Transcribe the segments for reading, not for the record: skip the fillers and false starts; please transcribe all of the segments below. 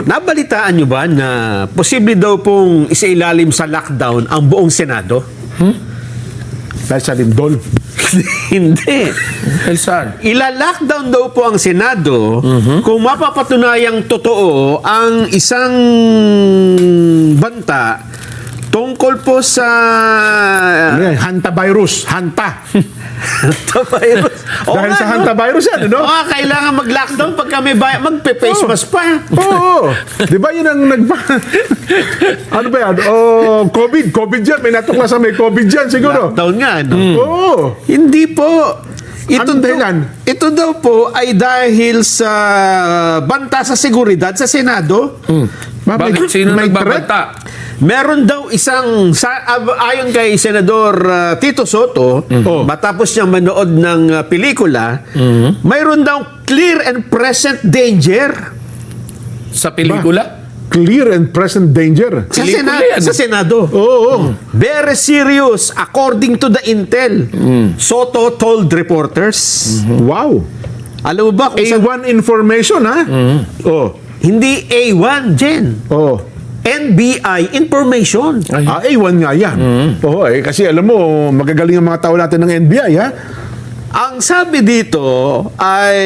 Nabalitaan nyo ba na posible daw pong isailalim sa lockdown ang buong Senado? Dahil sa lindol. Hindi. Dahil saan? Ila-lockdown daw po ang Senado kung mapapatunayang totoo ang isang banta tungkol po sa Hantavirus. Hanta. hantavirus. Dahil sa hantavirus yan, no? Oo, kailangan mag-lockdown pag kami magpe-face mask pa. Oo. Di ba yun ang ano ba yan? COVID. COVID yan. May natuklasan may COVID yan siguro. Lockdown nga, no? Oo. Hindi po. Anong dahilan? Ito daw po ay dahil sa banta sa seguridad sa Senado. Bakit? Sino nagbabanta? Meron daw isang, ayon kay Senador Tito Soto, matapos niyang manood ng pelikula, mayroon daw clear and present danger Sa pelikula? Clear and present danger. sa, Pelikula yan. sa Senado. Oo. Very serious, according to the intel. Soto told reporters. Wow. Alam mo ba kung A1 information, ha? Oh. hindi A1, Jen. Oh. NBI information. A1 nga yan. Oo, kasi alam mo, magagaling ang mga tao natin ng NBI, ha? Ang sabi dito ay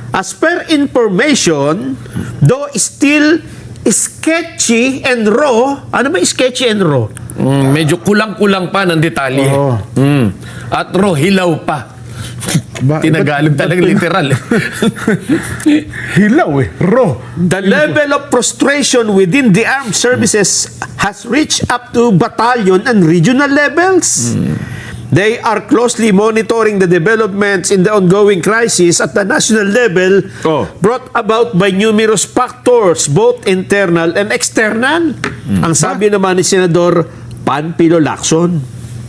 as per information, though still sketchy and raw. Ano ba sketchy and raw? Medyo kulang-kulang pa ng detalye. Oo. At hilaw pa. Tinagalog talagang literal. Hilaw eh. Raw. The level of frustration within the armed services has reached up to battalion and regional levels. They are closely monitoring the developments in the ongoing crisis at the national level brought about by numerous factors, both internal and external. Ang sabi naman ni Senador Panfilo Lacson.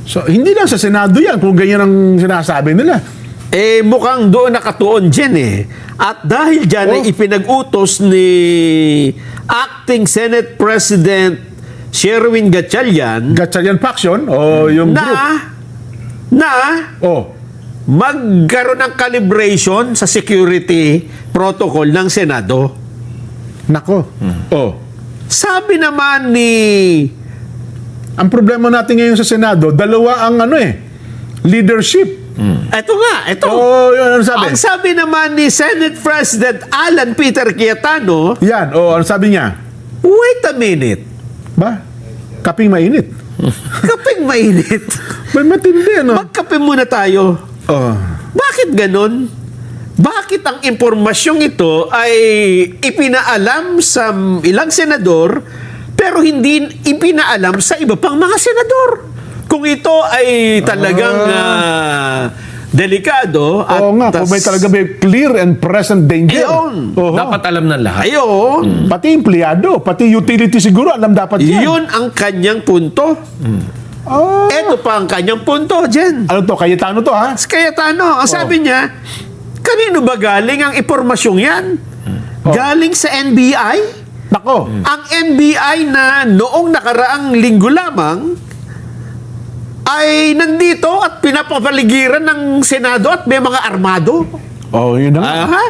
So, hindi lang sa Senado yan kung ganyan ang sinasabi nila. Mukhang doon nakatuon dyan At dahil dyan ay ipinag-utos ni Acting Senate President Sherwin Gatchalian Gatchalian faction o yung group. Magkaroon ng calibration sa security protocol ng Senado. Nako. Sabi naman ni... Ang problema natin ngayon sa Senado, dalawa ang leadership. Ito nga, ito. Yun, ano sabi? Ang sabi naman ni Senate President Alan Peter Cayetano, Yan, ano sabi niya? wait a minute, Ba? Kaping mainit. kaping mainit. May matindi, ano? Magkape muna tayo. Bakit ganun? Bakit ang impormasyong ito ay ipinaalam sa ilang senador pero hindi ipinaalam sa iba pang mga senador? Kung ito ay talagang delikado at Oo nga, kung may talaga may clear and present danger. Ayun. Dapat alam ng lahat. Ayun, Pati empleyado, pati utility siguro, alam dapat yan. yun ang kanyang punto. Ito pa ang kanyang punto, Jen. Ano to? Cayetano to, ha? Si Cayetano, ang sabi niya, kanino ba galing ang impormasyong yan? Galing sa NBI? Nako. Ang NBI na noong nakaraang linggo lamang ay nandito at pinapapaligiran ng Senado at may mga armado. Yun na nga. Aha.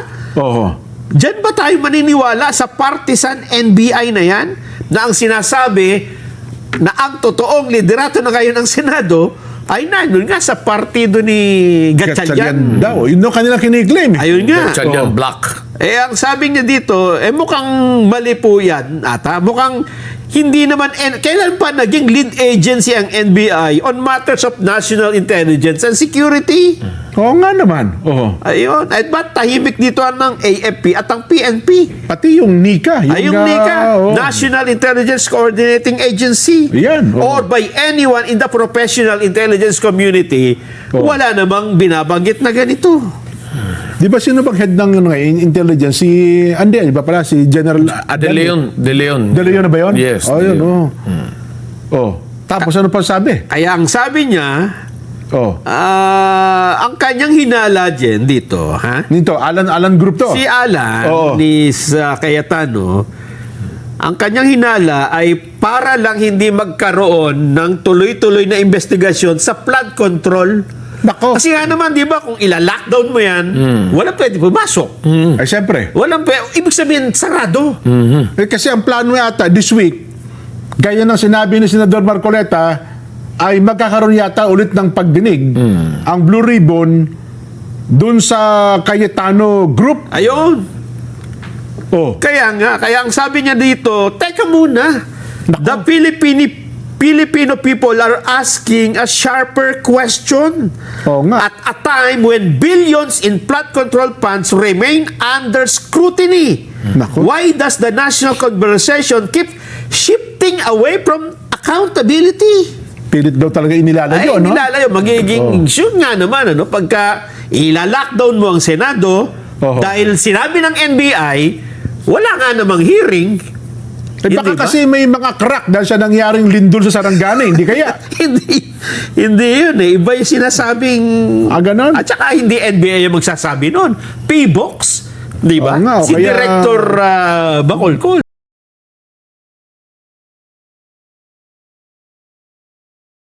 Diyan ba tayo maniniwala sa partisan NBI na yan? Na ang sinasabi na ang totoong liderato na ngayon ng Senado ay nandun nga sa partido ni Gatchalian. daw. Yun ang kanilang kiniklaim. Ayun nga. Gatchalian Black. Ang sabi niya dito, mukhang mali po yan ata. Mukhang hindi naman, kailan pa naging lead agency ang NBI on matters of national intelligence and security? Oo nga naman. Ayun. At ba't tahimik dito ng AFP at ang PNP? Pati yung NICA. Yung NICA, National Intelligence Coordinating Agency. Yan. Or by anyone in the professional intelligence community, wala namang binabanggit na ganito. Di ba sino bang head ng intelligence? Hindi ba pala? Si General De Leon. De Leon na ba yun? Yes. Yun. Tapos ano pa sabi? Kaya ang sabi niya, ang kanyang hinala dito, Nito, Alan Group to. si Alan, ni Cayetano, ang kanyang hinala ay para lang hindi magkaroon ng tuloy-tuloy na investigasyon sa flood control Nako. Kasi nga naman, di ba, kung ila-lockdown mo yan, walang pwede pumasok. Ay, siyempre. Walang pwede. Ibig sabihin, sarado. Kasi ang plano yata this week, gaya ng sinabi ni Senador Marcoleta, ay magkakaroon yata ulit ng pagdinig ang Blue Ribbon dun sa Cayetano Group. Ayun. Oh, Kaya nga, kaya ang sabi niya dito, teka muna, the Filipino people are asking a sharper question Oo nga. at a time when billions in flood control funds remain under scrutiny. Nako. Why does the national conversation keep shifting away from accountability? pilit daw talaga inilalayo, Ay, no? nilalayo. Magiging issue nga naman, ano? Pagka ila-lockdown mo ang Senado, Oo. dahil sinabi ng NBI, wala nga namang hearing. Eh, baka Hindi ba? kasi may mga crack dahil sa nangyaring lindol sa Sarangani, hindi kaya? hindi yun eh. Iba yung sinasabing... Ganon? At saka hindi NBI yung magsasabi nun. P-Box, di ba? Oo nga, o Si kaya- Director Bacolcol.